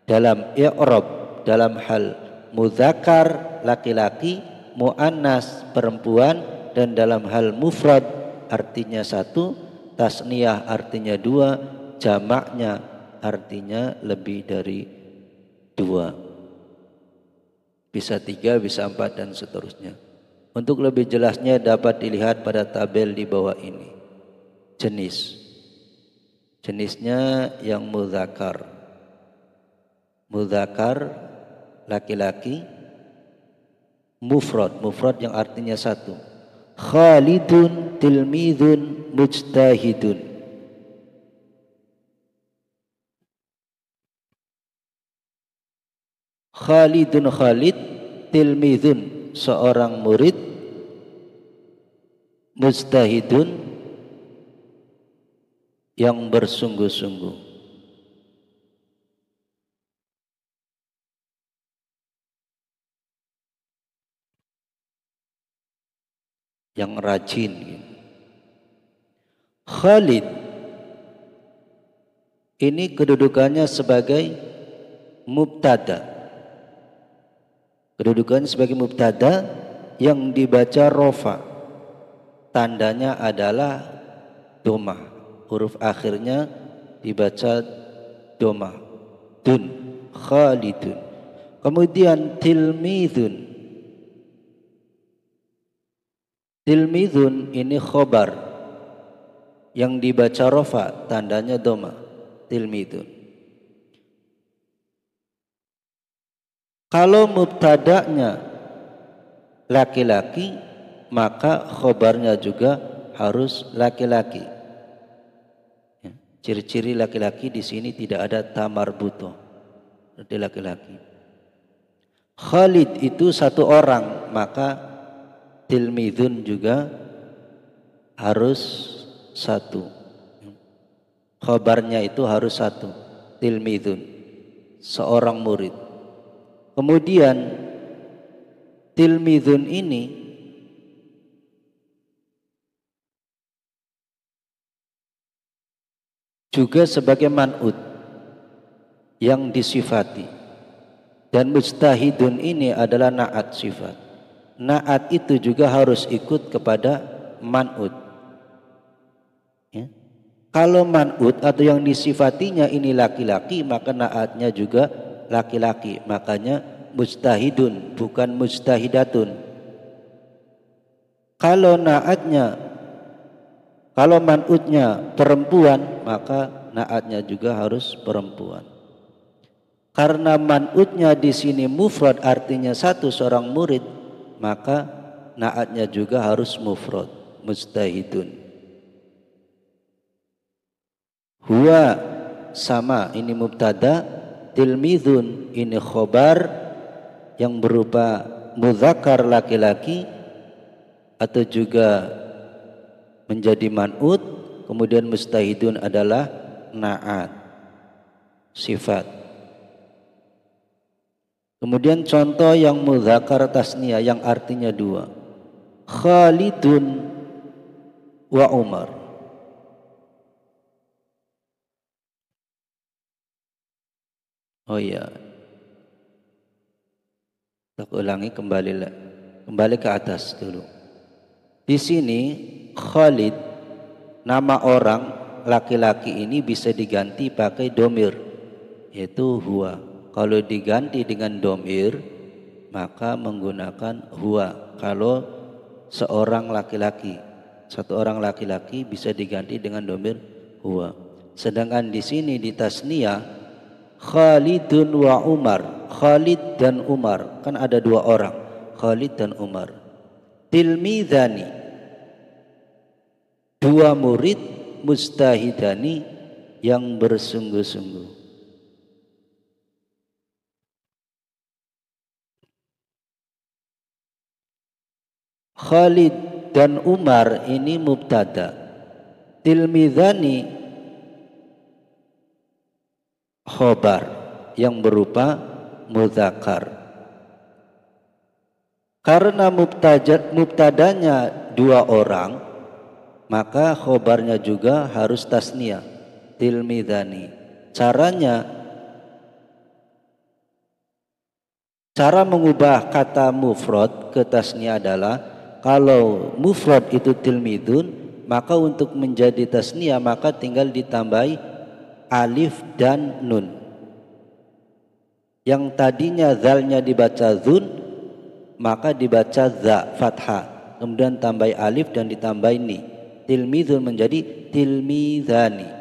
Dalam i'rab, dalam hal mudzakkar laki-laki, muannas perempuan, dan dalam hal mufrad artinya satu, tasniyah artinya dua, jamaknya artinya lebih dari dua, bisa 3, bisa 4 dan seterusnya. Untuk lebih jelasnya dapat dilihat pada tabel di bawah ini. Jenisnya yang mudzakkar laki-laki, mufrad yang artinya satu. Khalidun tilmidun mujtahidun. Khalidun Khalid, tilmidun seorang murid, mujtahidun yang bersungguh-sungguh. Yang rajin. Khalid ini kedudukannya sebagai mubtada. Kedudukannya sebagai mubtada yang dibaca rofa. Tandanya adalah domah. Huruf akhirnya dibaca domah. Khalidun. Kemudian tilmidun. Tilmidun ini khobar yang dibaca rofa, tandanya doma. Tilmidun. Kalau mubtada'nya laki-laki, maka khobarnya juga harus laki-laki. Ya, ciri-ciri laki-laki di sini tidak ada tamarbuto, berarti laki-laki. Khalid itu satu orang, maka tilmidun juga harus satu. Khobarnya itu harus satu. Tilmidun, seorang murid. Kemudian tilmidun ini juga sebagai man'ut yang disifati. Dan mujtahidun ini adalah na'at sifat. Na'at itu juga harus ikut kepada man'ut. Ya. Kalau man'ut atau yang disifatinya ini laki-laki, maka na'atnya juga laki-laki. Makanya mujtahidun, bukan mujtahidatun. Kalau na'atnya, kalau man'utnya perempuan, maka na'atnya juga harus perempuan. Karena man'utnya di sini mufrad, artinya satu, seorang murid, maka na'atnya juga harus mufrad, mujtahidun. Huwa sama, ini mubtada, tilmidun ini khobar yang berupa mudzakkar laki-laki atau juga menjadi man'ut. Kemudian mujtahidun adalah na'at sifat. Kemudian contoh yang mudzakkar tasniyah yang artinya dua, Khalidun wa Umar. Oh iya, kita ulangi kembali ke atas dulu. Di sini Khalid, nama orang laki-laki ini bisa diganti pakai domir, yaitu huwa. Kalau diganti dengan domir, maka menggunakan huwa. Kalau seorang laki-laki, satu orang laki-laki bisa diganti dengan domir huwa. Sedangkan di sini di tasniyah Khalidun wa Umar, Khalid dan Umar, kan ada dua orang, Khalid dan Umar. Tilmidhani, dua murid, mujtahidani yang bersungguh-sungguh. Khalid dan Umar ini mubtada, tilmidhani khobar yang berupa mudzakkar. Karena mubtadanya dua orang, maka khobarnya juga harus tasniyah, tilmidhani. Cara mengubah kata mufrad ke tasniyah adalah, kalau mufrad itu tilmidun, maka untuk menjadi tasniyah maka tinggal ditambahi alif dan nun. Yang tadinya zalnya dibaca zun, maka dibaca za fathah, kemudian tambah alif dan ditambah ni. Tilmidun menjadi tilmidhani.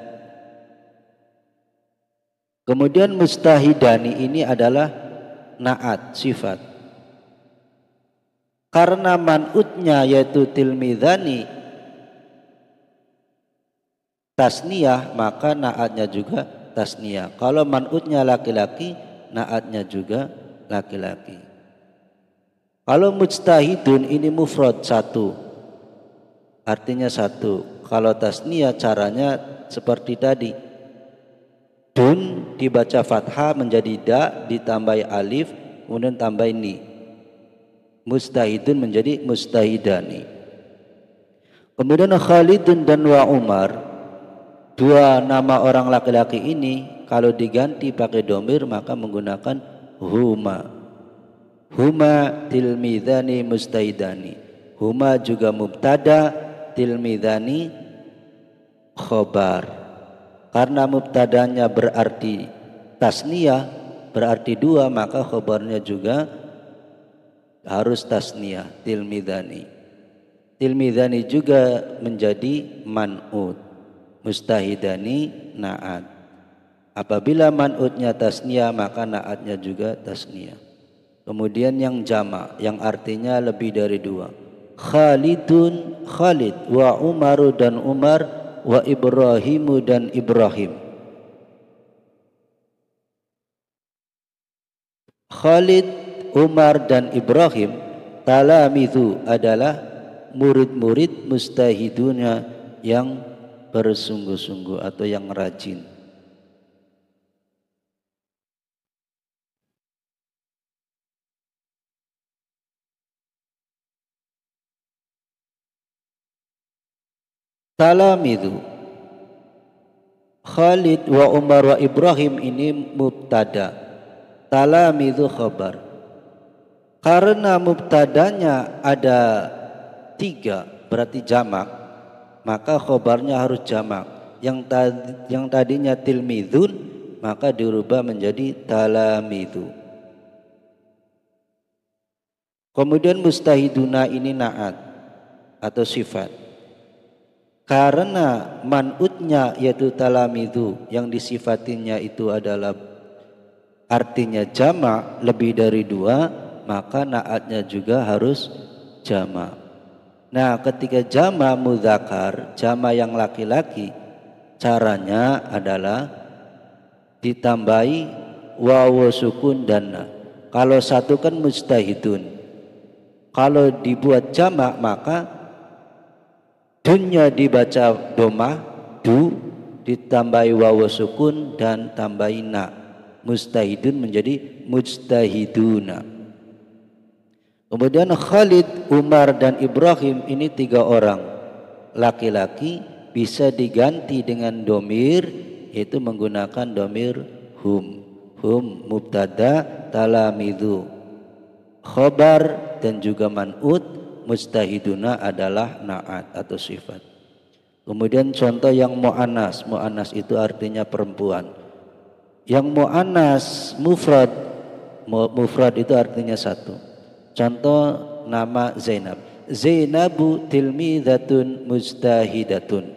Kemudian mujtahidani ini adalah na'at sifat. Karena man'utnya yaitu tilmidhani tasniyah, maka na'atnya juga tasniyah. Kalau man'utnya laki-laki, na'atnya juga laki-laki. Kalau mujtahidun ini mufrad satu, artinya satu. Kalau tasniyah caranya seperti tadi, dun dibaca fathah menjadi da, ditambah alif, kemudian tambah ni. Mujtahidun menjadi mujtahidani. Kemudian Khalidun dan wa Umar, dua nama orang laki-laki ini kalau diganti pakai domir maka menggunakan huma. Huma tilmidhani mujtahidani. Huma juga mubtada, tilmidhani khobar. Karena mubtadanya berarti tasniyah berarti dua, maka khobarnya juga harus tasniyah, tilmidani. Tilmidani juga menjadi man'ut, mustahidani na'at. Apabila man'utnya tasniyah maka na'atnya juga tasniyah. Kemudian yang jama' yang artinya lebih dari dua, Khalidun Khalid, wa Umaru dan Umar, wa Ibrahimu dan Ibrahim. Khalid, Umar dan Ibrahim talamizu adalah murid-murid mustahiduna yang bersungguh-sungguh atau yang rajin. Talamizu, Khalid wa Umar wa Ibrahim ini mubtada, talamizu khabar. Karena mubtadanya ada tiga berarti jamak, maka khobarnya harus jamak. Yang tadinya tilmidun maka dirubah menjadi talamidu. Kemudian mustahiduna ini naat atau sifat. Karena man'utnya yaitu talamidu, yang disifatinya itu adalah artinya jamak lebih dari dua, maka naatnya juga harus jamak. Nah, ketika jama mudzakkar, jama yang laki-laki, caranya adalah ditambahi wawu sukun dan na. Kalau satu kan mustahidun. Kalau dibuat jamak maka dunnya dibaca domah, du, ditambahi wawu sukun dan tambahi na. Mustahidun menjadi mujtahiduna. Kemudian Khalid, Umar dan Ibrahim ini tiga orang laki-laki, bisa diganti dengan domir, yaitu menggunakan domir hum. Hum mubtada, talamidu khobar dan juga man'ut, mustahiduna adalah na'at atau sifat. Kemudian contoh yang mu'annas, mu'annas itu artinya perempuan. Yang mu'annas mufrad, mufrad itu artinya satu. Contoh nama Zainab, Zainabu tilmidatun mustahidatun.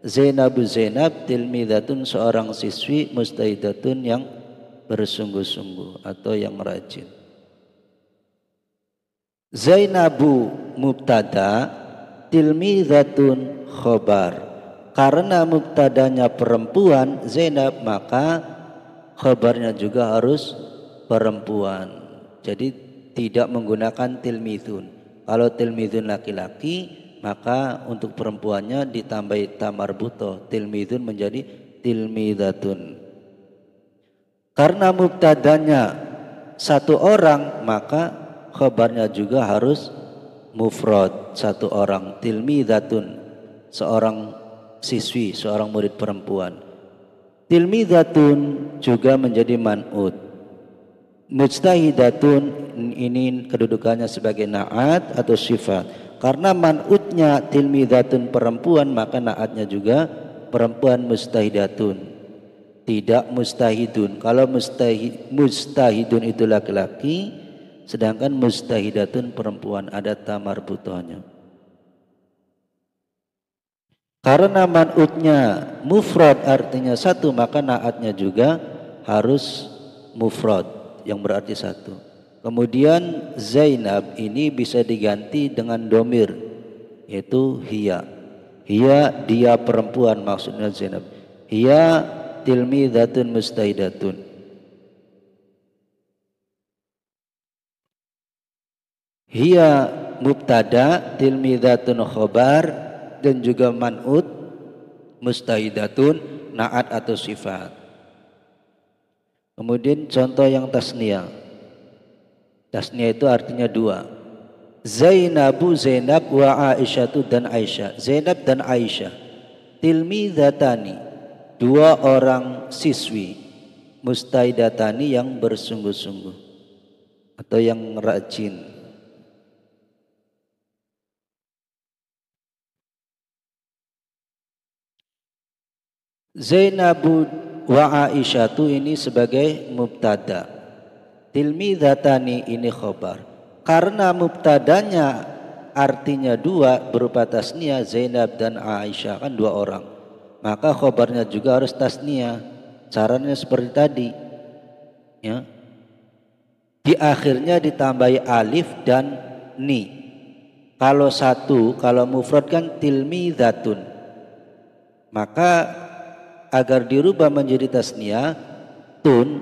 Zainabu Zainab tilmidatun seorang siswi, mustahidatun yang bersungguh-sungguh atau yang rajin. Zainabu mubtada, tilmidatun khobar. Karena mubtadanya perempuan Zainab, maka khobarnya juga harus perempuan. Jadi tidak menggunakan tilmidun. Kalau tilmidun laki-laki, maka untuk perempuannya ditambahi tamarbuto, tilmidun menjadi tilmidatun. Karena mubtadanya satu orang, maka khabarnya juga harus mufrad, satu orang, tilmidatun, seorang siswi, seorang murid perempuan. Tilmidatun juga menjadi man'ut. Mujtahidatun ini kedudukannya sebagai na'at atau sifat. Karena man'utnya tilmidatun perempuan, maka na'atnya juga perempuan, mustahidatun, tidak mustahidun. Kalau mustahidun itu laki-laki, sedangkan mustahidatun perempuan, ada tamarbutohnya. Karena man'utnya mufrad artinya satu, maka na'atnya juga harus mufrad yang berarti satu. Kemudian Zainab ini bisa diganti dengan domir, yaitu hiya. Hiya dia perempuan, maksudnya Zainab. Hiya tilmidatun mustahidatun. Hiya mubtada, tilmidatun khobar dan juga man'ut, mustahidatun na'at atau sifat. Kemudian contoh yang tasniyah. Tasniyah itu artinya dua. Zainabu Zainab, wa Aisyatu dan Aisyah. Zainab dan Aisyah tilmidatani, dua orang siswi, mustahidatani yang bersungguh-sungguh atau yang rajin. Zainabu wa Aisyatu ini sebagai mubtada. Tilmidzatani ini khobar. Karena mubtadanya artinya dua berupa tasniyah, Zainab dan Aisyah kan dua orang, maka khobarnya juga harus tasniyah. Caranya seperti tadi ya, di akhirnya ditambahi alif dan ni. Kalau satu, kalau mufrad kan tilmidzatun, maka agar dirubah menjadi tasniyah, tun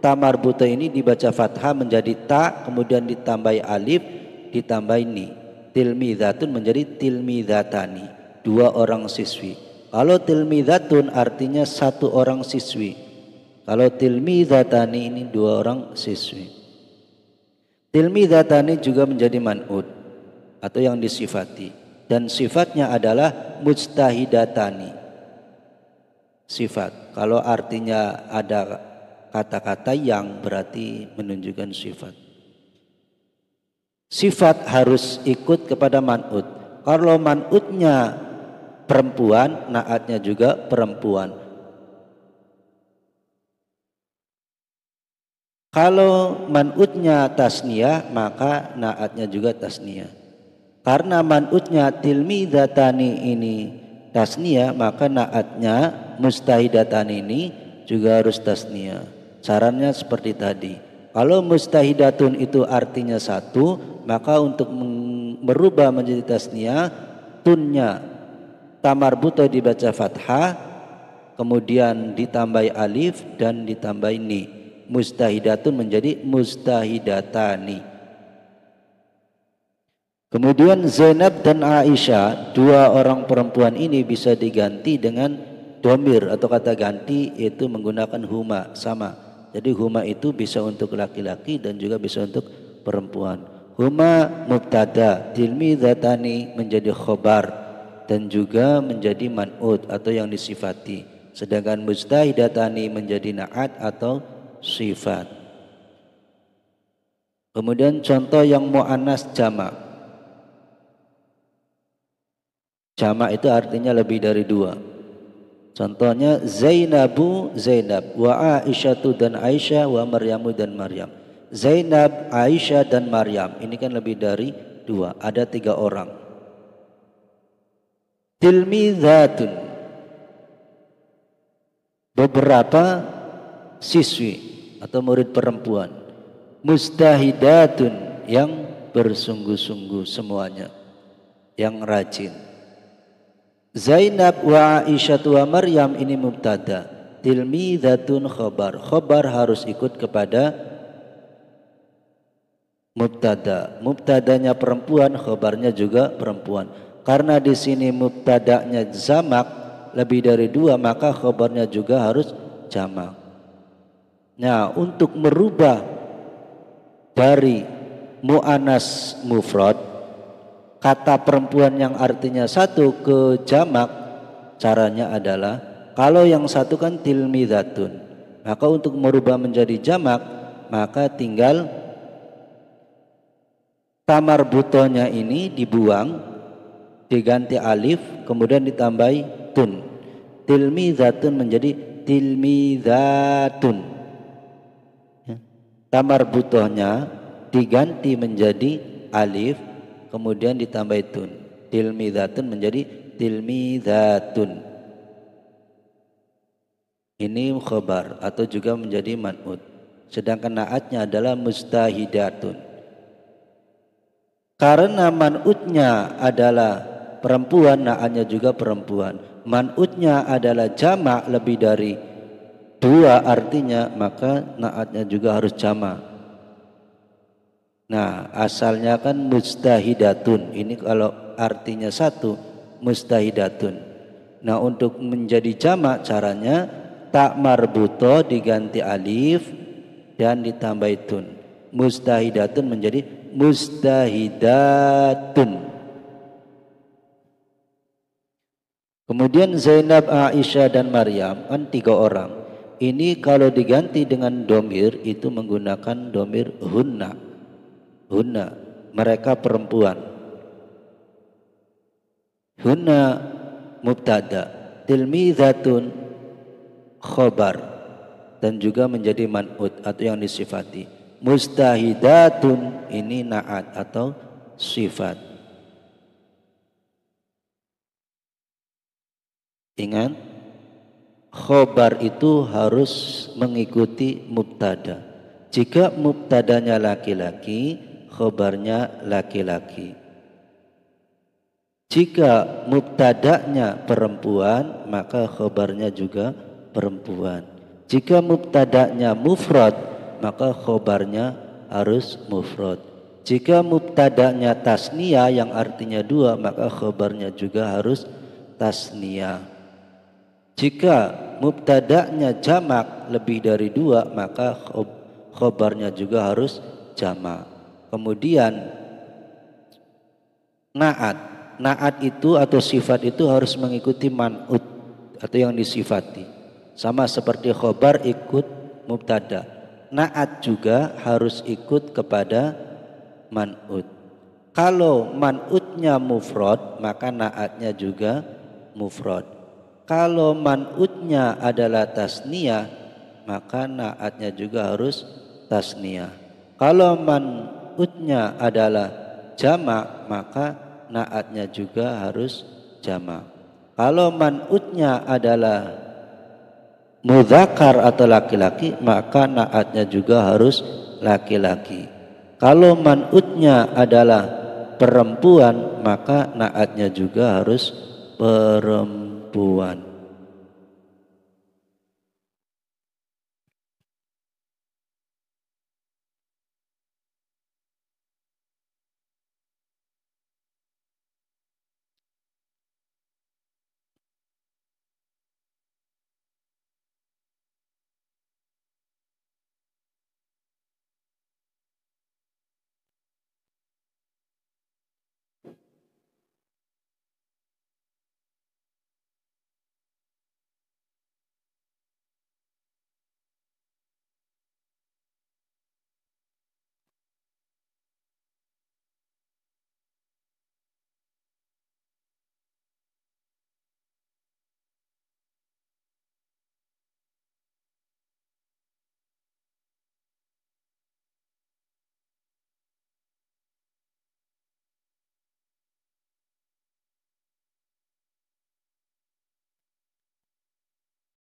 tamarbuta ini dibaca fathah menjadi ta, kemudian ditambahi alif, ditambahi ni. Tilmidzatun menjadi tilmidzatani, dua orang siswi. Kalau tilmidzatun artinya satu orang siswi. Kalau tilmidzatani ini dua orang siswi. Tilmidzatani juga menjadi man'ud atau yang disifati, dan sifatnya adalah mujtahidatani. Sifat, kalau artinya ada kata-kata yang berarti menunjukkan sifat. Sifat harus ikut kepada man'ud. Kalau man'udnya perempuan, naatnya juga perempuan. Kalau man'udnya tasniyah, maka naatnya juga tasniyah. Karena man'udnya tilmidzatani ini tasniyah, maka naatnya mustahidatani ini juga harus tasniyah. Caranya seperti tadi. Kalau mustahidatun itu artinya satu, maka untuk merubah menjadi tasniyah, tunnya tamarbuta dibaca fathah, kemudian ditambahi alif dan ditambahi ni. Mustahidatun menjadi mustahidatani. Kemudian Zainab dan Aisyah, dua orang perempuan ini bisa diganti dengan domir atau kata ganti, yaitu menggunakan huma, sama. Jadi huma itu bisa untuk laki-laki dan juga bisa untuk perempuan. Huma mubtada, tilmidzatani menjadi khobar dan juga menjadi man'ud atau yang disifati. Sedangkan mustahidatani menjadi na'at atau sifat. Kemudian contoh yang mu'annas jamak. Jamak itu artinya lebih dari dua. Contohnya Zainabu Zainab, wa Aisyatu dan Aisyah, wa Maryamu dan Maryam. Zainab, Aisyah dan Maryam, ini kan lebih dari dua, ada tiga orang. Tilmidzatun, beberapa siswi atau murid perempuan. Mustahidatun, yang bersungguh-sungguh semuanya, yang rajin. Zainab wa Aisyah wa Maryam ini mubtada, tilmidzatun khobar. Khobar harus ikut kepada mubtada. Mubtadanya perempuan, khobarnya juga perempuan. Karena di sini mubtadanya jamak lebih dari dua, maka khobarnya juga harus jamak. Nah, untuk merubah dari mu'annas mufrad, kata perempuan yang artinya satu ke jamak, caranya adalah kalau yang satu kan tilmidzatun, maka untuk merubah menjadi jamak, maka tinggal tamarbutonya ini dibuang, diganti alif, kemudian ditambahi tun. Tilmidzatun menjadi tilmidzatun. Tamarbutohnya diganti menjadi alif, kemudian ditambah tun. Tilmidzatun menjadi tilmidzatun. Ini khobar atau juga menjadi man'ud. Sedangkan naatnya adalah mustahidatun. Karena man'udnya adalah perempuan, naatnya juga perempuan. Man'udnya adalah jamak lebih dari dua artinya, maka naatnya juga harus jamak. Nah, asalnya kan mustahidatun. Ini kalau artinya satu, mustahidatun. Nah, untuk menjadi jamak caranya tak marbuto diganti alif dan ditambah tun. Mustahidatun menjadi mustahidatun. Kemudian Zainab, Aisyah dan Maryam kan tiga orang. Ini kalau diganti dengan domir itu menggunakan domir hunna. Hunna, mereka perempuan. Hunna mubtada, tilmidzatun khobar dan juga menjadi man'ut atau yang disifati. Mustahidatun ini na'at atau sifat. Ingat, khobar itu harus mengikuti mubtada. Jika mubtadanya laki-laki, khobarnya laki-laki. Jika mubtadanya perempuan, maka khobarnya juga perempuan. Jika mubtadanya mufrad, maka khobarnya harus mufrad. Jika mubtadanya tasniyah yang artinya dua, maka khobarnya juga harus tasniyah. Jika mubtadanya jamak lebih dari dua, maka khobarnya juga harus jamak. Kemudian Na'at itu atau sifat itu harus mengikuti man'ut atau yang disifati. Sama seperti khobar ikut mubtada. Na'at juga harus ikut kepada man'ut. Kalau man'utnya mufrad, maka na'atnya juga mufrad. Kalau man'utnya adalah tasniyah, maka na'atnya juga harus tasniyah. Kalau man'utnya adalah jamak, maka na'atnya juga harus jamak. Kalau man'utnya adalah mudzakkar atau laki-laki, maka na'atnya juga harus laki-laki. Kalau man'utnya adalah perempuan, maka na'atnya juga harus perempuan.